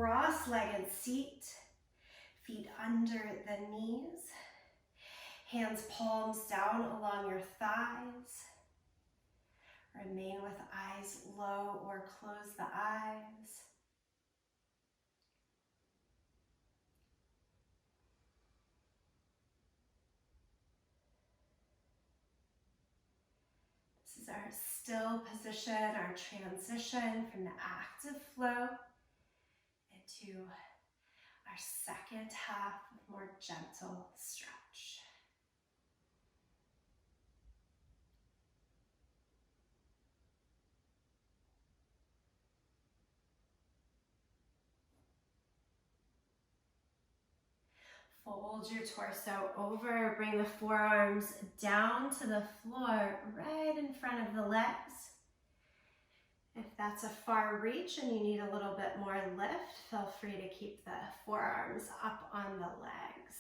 cross-legged seat, feet under the knees, hands palms down along your thighs. Remain with eyes low or close the eyes. This is our still position, our transition from the active flow into our second half of more gentle stretch. Fold your torso over, bring the forearms down to the floor, right in front of the legs. If that's a far reach and you need a little bit more lift, feel free to keep the forearms up on the legs.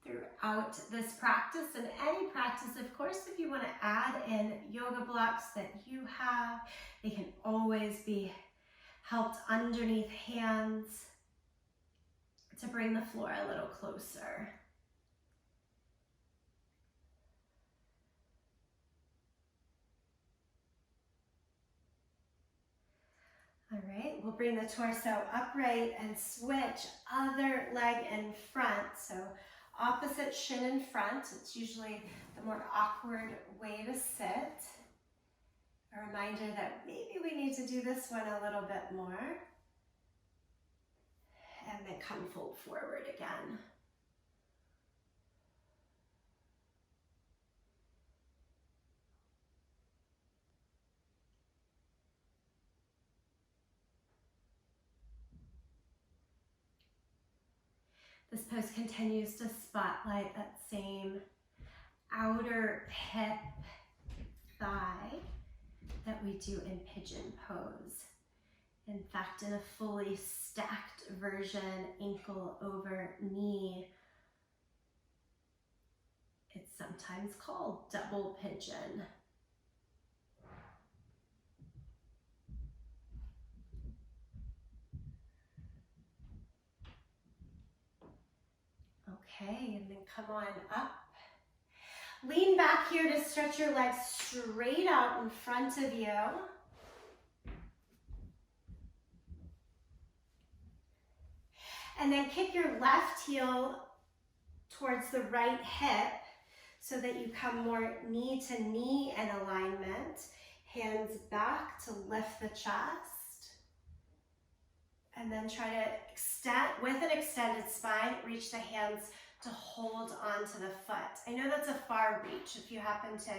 Throughout this practice, and any practice, of course, if you want to add in yoga blocks that you have, they can always be helped underneath hands to bring the floor a little closer. All right, we'll bring the torso upright and switch other leg in front. So opposite shin in front. It's usually the more awkward way to sit. A reminder that maybe we need to do this one a little bit more. And then come fold forward again. This pose continues to spotlight that same outer hip thigh that we do in pigeon pose. In fact, in a fully stacked version, ankle over knee, it's sometimes called double pigeon. Okay, and then come on up. Lean back here to stretch your legs straight out in front of you. And then kick your left heel towards the right hip so that you come more knee to knee in alignment. Hands back to lift the chest. And then try to extend, with an extended spine, reach the hands to hold onto the foot. I know that's a far reach. If you happen to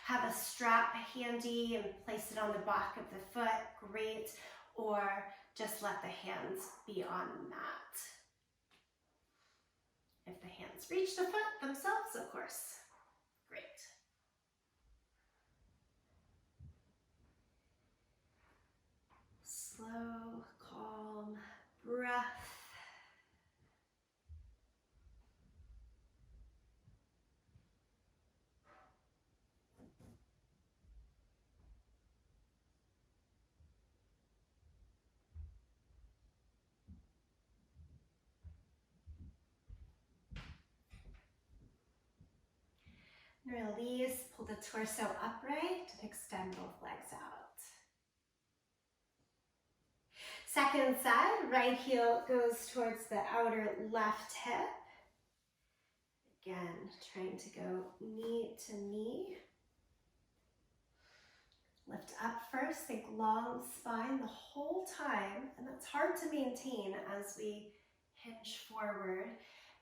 have a strap handy and place it on the back of the foot, great. Or just let the hands be on the mat. If the hands reach the foot themselves, of course, great. Slow, calm breath. Release, pull the torso upright and extend both legs out. Second side, right heel goes towards the outer left hip. Again, trying to go knee to knee. Lift up first, think long spine the whole time, and that's hard to maintain as we hinge forward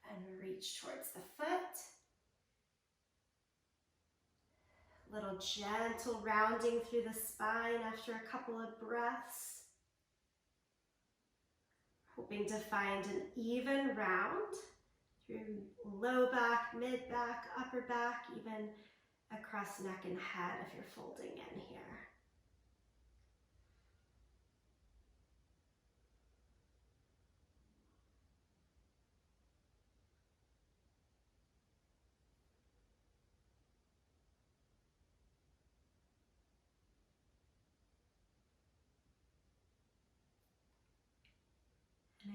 and reach towards the foot. Little gentle rounding through the spine after a couple of breaths. Hoping to find an even round through low back, mid back, upper back, even across neck and head if you're folding in here.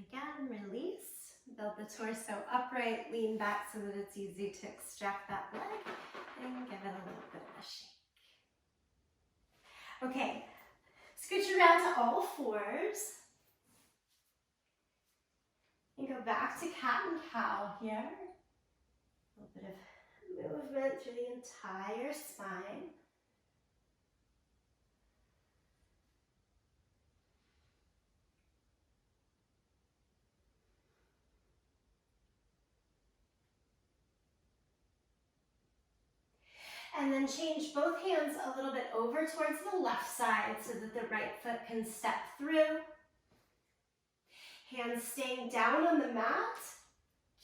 again, release. Build the torso upright, lean back so that it's easy to extract that leg, and give it a little bit of a shake. Okay, scooch around to all fours. And go back to cat and cow here. A little bit of movement through the entire spine. And then change both hands a little bit over towards the left side so that the right foot can step through. Hands staying down on the mat.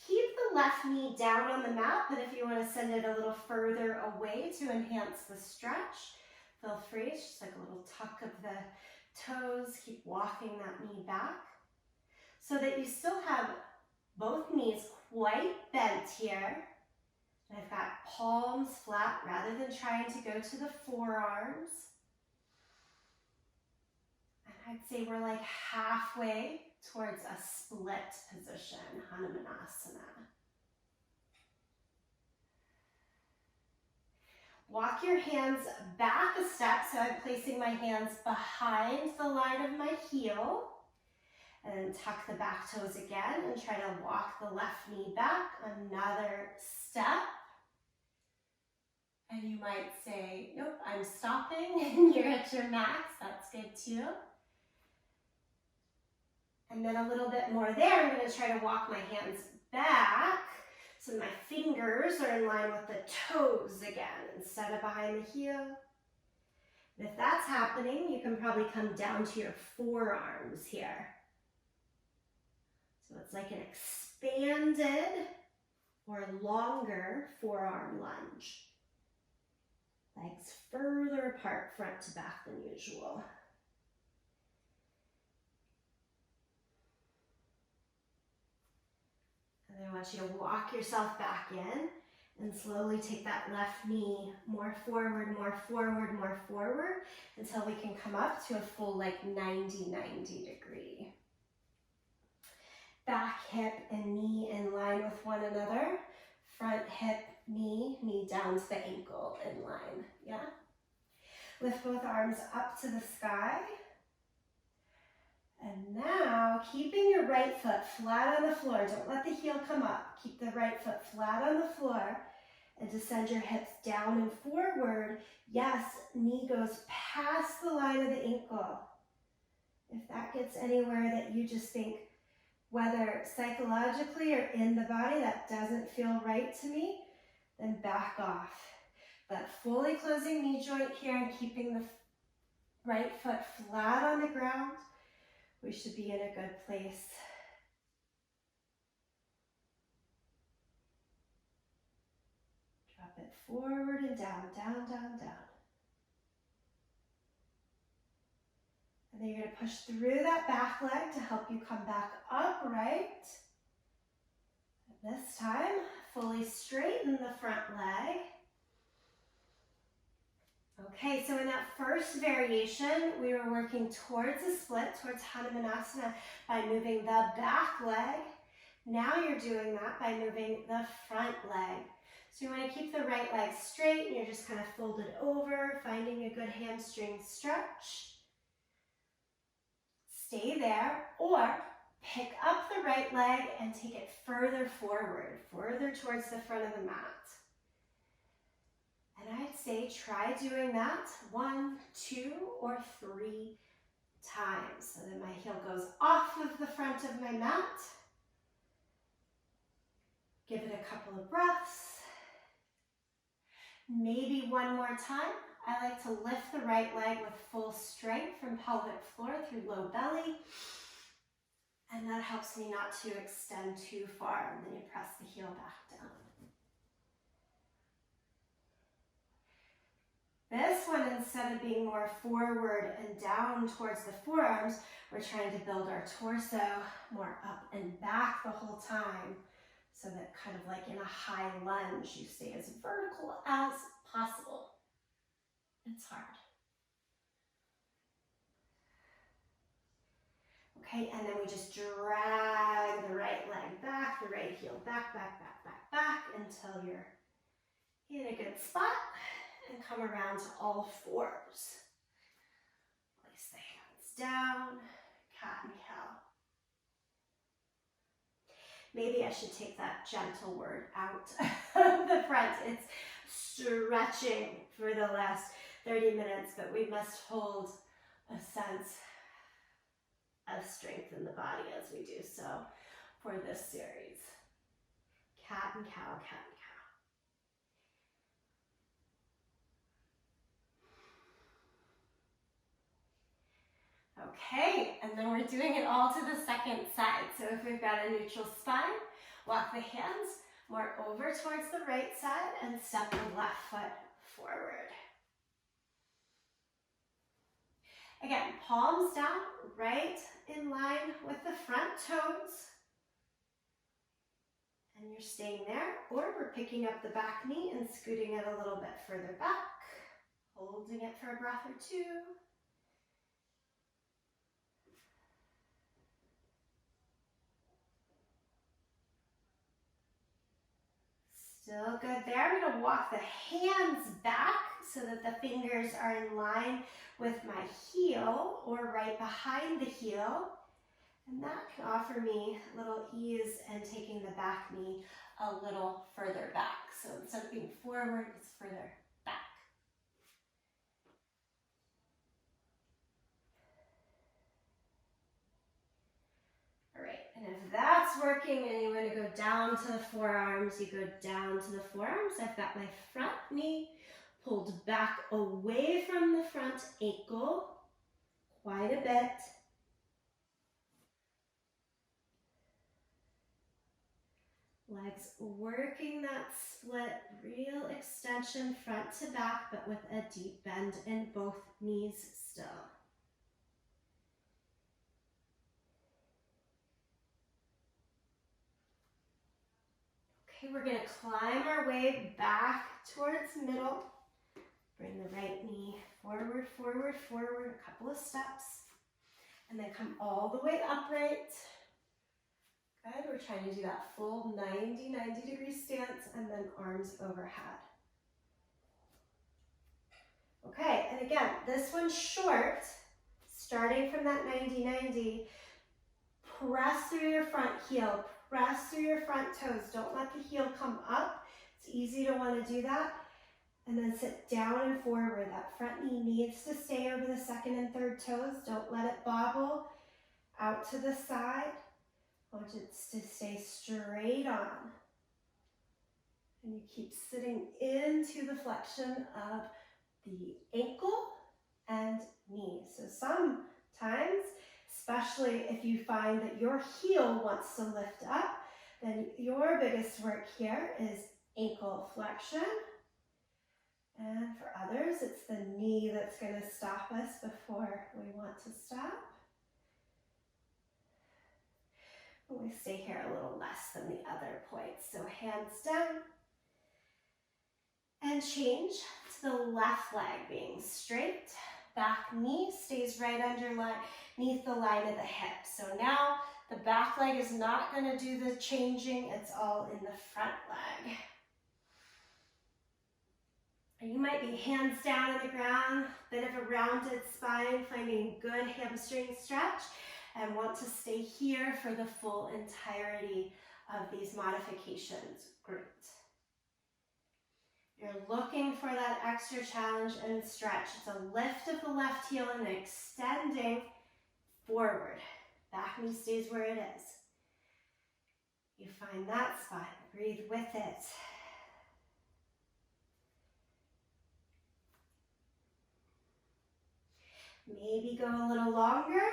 Keep the left knee down on the mat, but if you want to send it a little further away to enhance the stretch, feel free. It's just like a little tuck of the toes. Keep walking that knee back so that you still have both knees quite bent here. And I've got palms flat rather than trying to go to the forearms. And I'd say we're like halfway towards a split position, Hanumanasana. Walk your hands back a step, so I'm placing my hands behind the line of my heel. And then tuck the back toes again and try to walk the left knee back. Another step. And you might say, nope, I'm stopping, and you're at your max. That's good too. And then a little bit more there, I'm going to try to walk my hands back so my fingers are in line with the toes again instead of behind the heel. And if that's happening, you can probably come down to your forearms here. So it's like an expanded or longer forearm lunge. Legs further apart front to back than usual. And then I want you to walk yourself back in and slowly take that left knee more forward, more forward, more forward until we can come up to a full like 90 degree. Back hip and knee in line with one another. Front hip, knee down to the ankle in line, yeah? Lift both arms up to the sky. And now, keeping your right foot flat on the floor, don't let the heel come up. Keep the right foot flat on the floor and descend your hips down and forward. Yes, knee goes past the line of the ankle. If that gets anywhere that you just think, whether psychologically or in the body, that doesn't feel right to me, then back off. But fully closing knee joint here and keeping the right foot flat on the ground, we should be in a good place. Drop it forward and down, down, down, down. And then you're going to push through that back leg to help you come back upright. This time, fully straighten the front leg. Okay, so in that first variation, we were working towards a split, towards Hanumanasana by moving the back leg. Now you're doing that by moving the front leg. So you want to keep the right leg straight and you're just kind of folded over, finding a good hamstring stretch. Stay there, or pick up the right leg and take it further forward, further towards the front of the mat. And I'd say try doing that 1, 2, or 3 times. So then my heel goes off of the front of my mat. Give it a couple of breaths. Maybe one more time. I like to lift the right leg with full strength from pelvic floor through low belly. And that helps me not to extend too far. And then you press the heel back down. This one, instead of being more forward and down towards the forearms, we're trying to build our torso more up and back the whole time. So that kind of like in a high lunge, you stay as vertical as possible. It's hard. Okay, and then we just drag the right leg back, the right heel back, back, back, back, back until you're in a good spot, and come around to all fours. Place the hands down, cat and cow. Maybe I should take that gentle word out of the front. It's stretching for the last 30 minutes, but we must hold a sense of strength in the body as we do so for this series. Cat and cow, cat and cow. Okay, and then we're doing it all to the second side. So if we've got a neutral spine, walk the hands more over towards the right side and step the left foot forward. Again, palms down, right in line with the front toes. And you're staying there, or we're picking up the back knee and scooting it a little bit further back, holding it for a breath or two. Still good there. I'm going to walk the hands back so that the fingers are in line with my heel or right behind the heel. And that can offer me a little ease in taking the back knee a little further back. So instead of being forward, it's further back. All right, and if that's working and you want to go down to the forearms, you go down to the forearms. I've got my front knee pulled back away from the front ankle quite a bit. Legs working that split, real extension front to back, but with a deep bend in both knees still. Okay, we're going to climb our way back towards middle. Bring the right knee forward, forward, forward, a couple of steps. And then come all the way upright. Good, we're trying to do that full 90 degree stance and then arms overhead. Okay, and again, this one's short, starting from that 90. Press through your front heel, press through your front toes. Don't let the heel come up. It's easy to want to do that. And then sit down and forward. That front knee needs to stay over the second and third toes. Don't let it bobble out to the side. I want it to stay straight on. And you keep sitting into the flexion of the ankle and knee. So sometimes, especially if you find that your heel wants to lift up, then your biggest work here is ankle flexion. And for others, it's the knee that's going to stop us before we want to stop. We stay here a little less than the other points. So hands down. And change to the left leg being straight. Back knee stays right underneath the line of the hip. So now the back leg is not going to do the changing. It's all in the front leg. And you might be hands down on the ground, bit of a rounded spine, finding good hamstring stretch, and want to stay here for the full entirety of these modifications. Great. You're looking for that extra challenge and stretch. It's a lift of the left heel and extending forward. Back knee stays where it is. You find that spot. Breathe with it. Maybe go a little longer.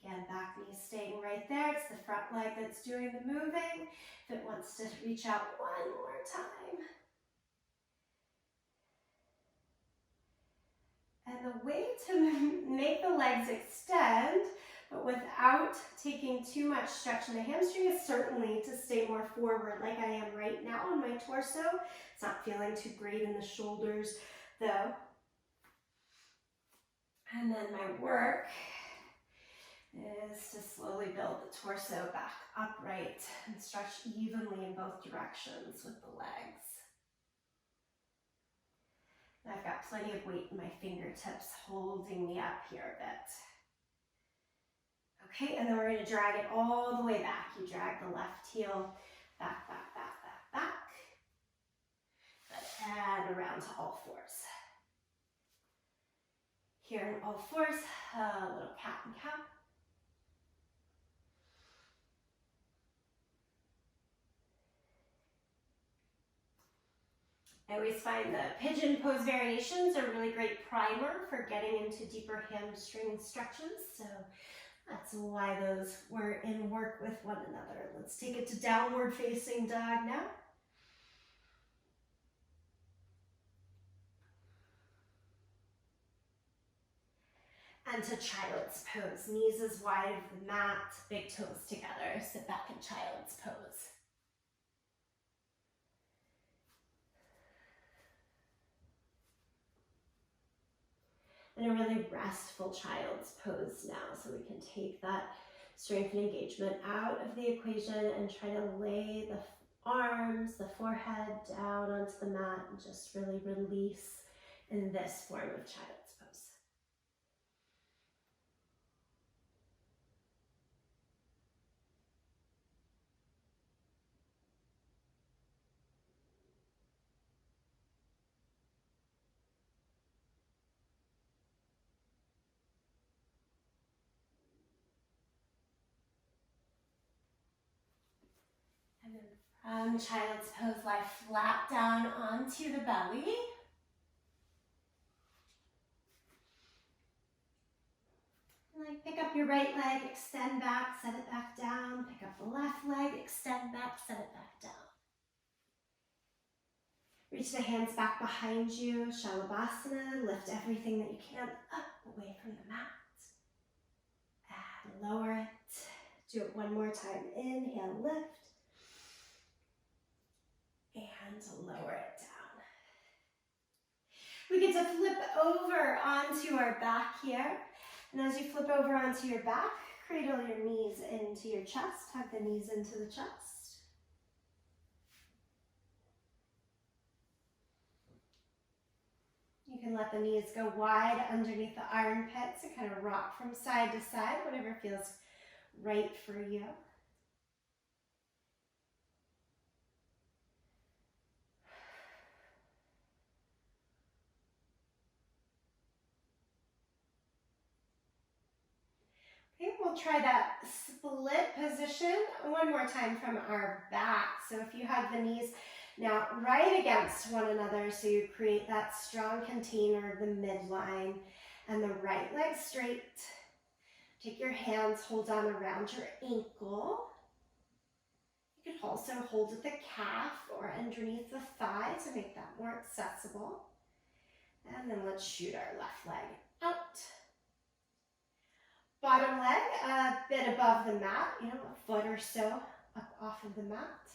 Again, back knee staying right there. It's the front leg that's doing the moving. If it wants to reach out one more time. And the way to make the legs extend, but without taking too much stretch in the hamstring, is certainly to stay more forward like I am right now on my torso. It's not feeling too great in the shoulders though. And then my work is to slowly build the torso back upright and stretch evenly in both directions with the legs. And I've got plenty of weight in my fingertips holding me up here a bit. Okay, and then we're going to drag it all the way back. You drag the left heel back, back, back, back, back. And around to all fours. Here in all fours, a little cat and cow. I always find the pigeon pose variations are a really great primer for getting into deeper hamstring stretches. So that's why those were in work with one another. Let's take it to downward facing dog now. And to child's pose. Knees as wide as the mat, big toes together. Sit back in child's pose. And a really restful child's pose now. So we can take that strength and engagement out of the equation and try to lay the arms, the forehead down onto the mat and just really release in this form of child's pose. And then from child's pose, lie flat down onto the belly. And like pick up your right leg, extend back, set it back down. Pick up the left leg, extend back, set it back down. Reach the hands back behind you, Shalabhasana. Lift everything that you can up away from the mat. And lower it. Do it one more time. Inhale, lift. And lower it down. We get to flip over onto our back here. And as you flip over onto your back, cradle your knees into your chest. Hug the knees into the chest. You can let the knees go wide underneath the armpits and kind of rock from side to side, whatever feels right for you. Okay, we'll try that split position one more time from our back. So if you have the knees now right against one another, so you create that strong container, the midline, and the right leg straight. Take your hands, hold on around your ankle. You can also hold at the calf or underneath the thigh to make that more accessible. And then let's shoot our left leg out. Bottom leg a bit above the mat, a foot or so up off of the mat.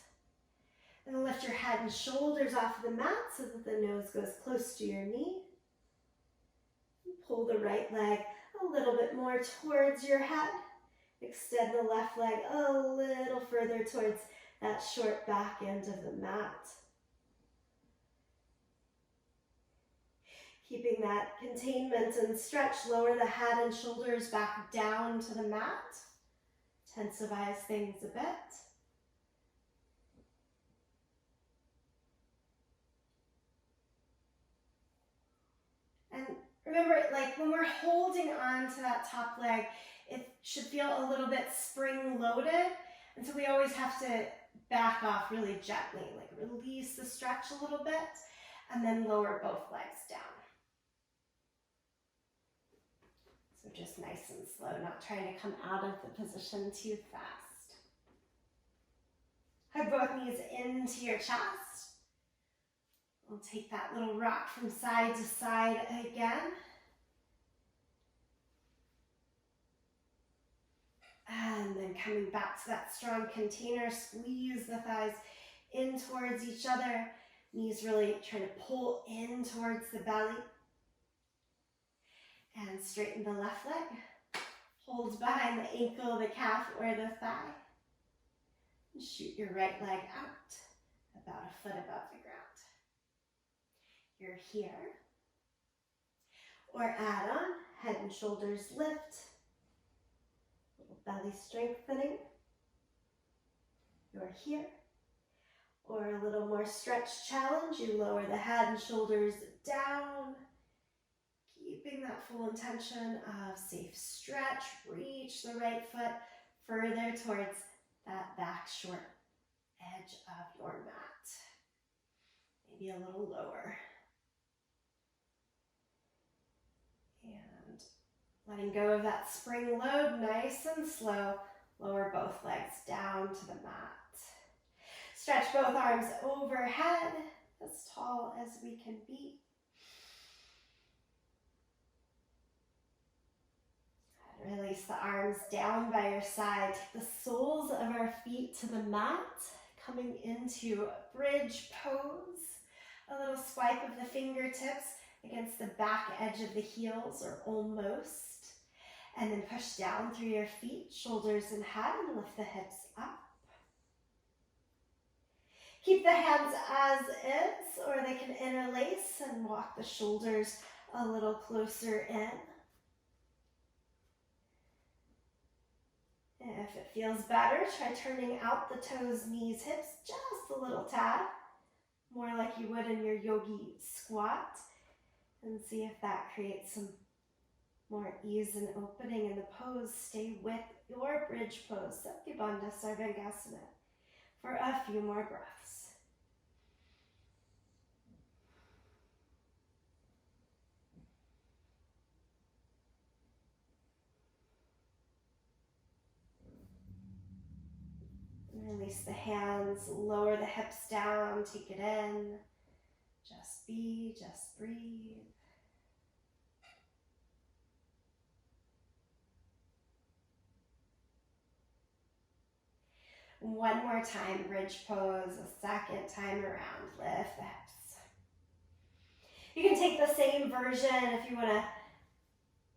And then lift your head and shoulders off of the mat so that the nose goes close to your knee. Pull the right leg a little bit more towards your head. Extend the left leg a little further towards that short back end of the mat. Keeping that containment and stretch, lower the head and shoulders back down to the mat. Intensifies things a bit. And remember, like when we're holding on to that top leg, it should feel a little bit spring-loaded. And so we always have to back off really gently, like release the stretch a little bit, and then lower both legs down. So just nice and slow, not trying to come out of the position too fast. Hug both knees into your chest. We'll take that little rock from side to side again. And then coming back to that strong container, squeeze the thighs in towards each other. Knees really trying to pull in towards the belly. And straighten the left leg. Hold behind the ankle, the calf, or the thigh. And shoot your right leg out about a foot above the ground. You're here. Or add on, head and shoulders lift. Little belly strengthening. You're here. Or a little more stretch challenge, you lower the head and shoulders down, keeping that full intention of safe stretch. Reach the right foot further towards that back short edge of your mat. Maybe a little lower. And letting go of that spring load, nice and slow, lower both legs down to the mat. Stretch both arms overhead, as tall as we can be. And release the arms down by your side. Take the soles of our feet to the mat, coming into bridge pose. A little swipe of the fingertips against the back edge of the heels, or almost. And then push down through your feet, shoulders and head, and lift the hips up. Keep the hands as is, or they can interlace and walk the shoulders a little closer in. If it feels better, try turning out the toes, knees, hips just a little tad, more like you would in your yogi squat, and see if that creates some more ease and opening in the pose. Stay with your bridge pose, Sattva Bandha Sarvangasana, for a few more breaths. Release the hands, lower the hips down, take it in. Just be, just breathe. One more time, bridge pose, a second time around, lift the hips. You can take the same version if you want to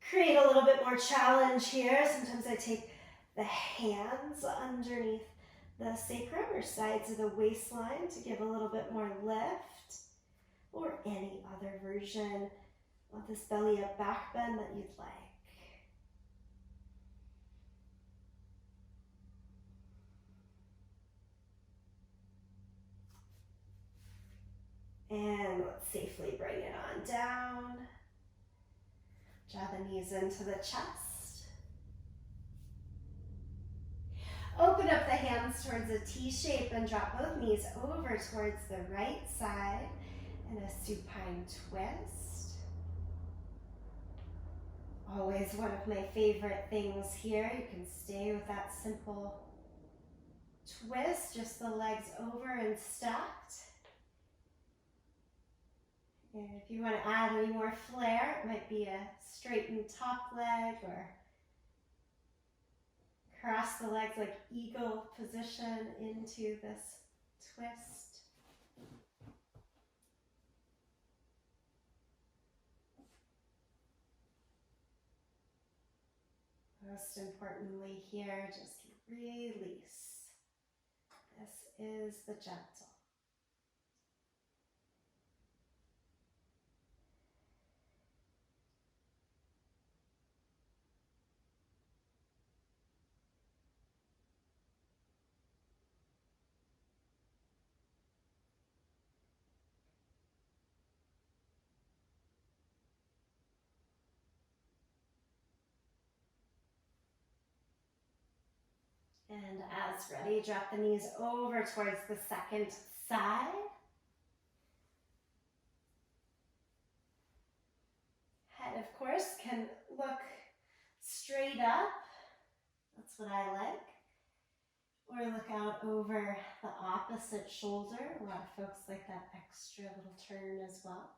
create a little bit more challenge here. Sometimes I take the hands underneath the sacrum or sides of the waistline to give a little bit more lift, or any other version of this belly up back bend that you'd like. And let's safely bring it on down. Draw the knees into the chest. Open up the hands towards a T shape and drop both knees over towards the right side in a supine twist. Always one of my favorite things here. You can stay with that simple twist, just the legs over and stacked. And if you want to add any more flair, it might be a straightened top leg, or cross the legs like eagle position into this twist. Most importantly here, just release. This is the gentle. And as ready, drop the knees over towards the second side. Head, of course, can look straight up. That's what I like. Or look out over the opposite shoulder. A lot of folks like that extra little turn as well.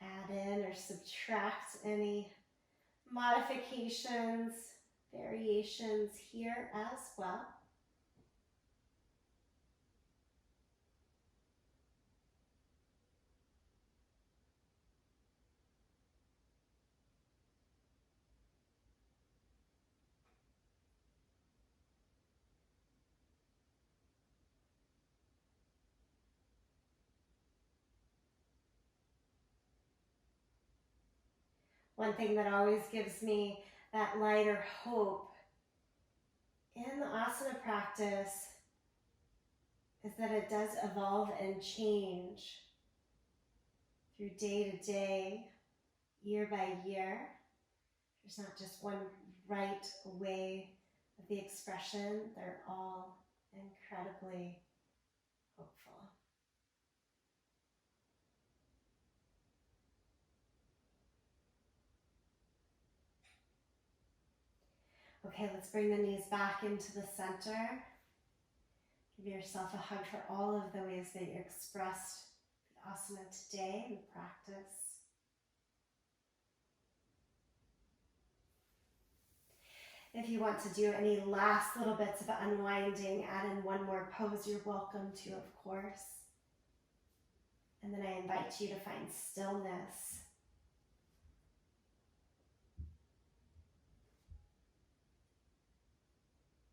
Add in or subtract any modifications, variations here as well. One thing that always gives me that light or hope in the asana practice is that it does evolve and change through day to day, year by year. There's not just one right way of the expression. They're all incredibly hopeful. Okay, let's bring the knees back into the center. Give yourself a hug for all of the ways that you expressed the asana today in practice. If you want to do any last little bits of unwinding, add in one more pose, you're welcome to, of course. And then I invite you to find stillness.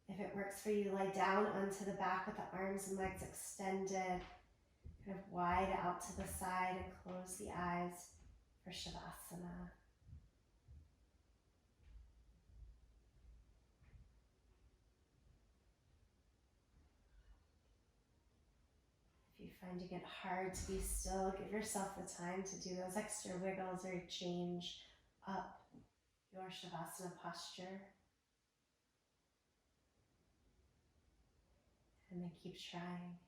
If it works for you, lie down onto the back with the arms and legs extended, kind of wide out to the side, and close the eyes for Shavasana. If you're finding it hard to be still, give yourself the time to do those extra wiggles or change up your Shavasana posture. And then keep trying.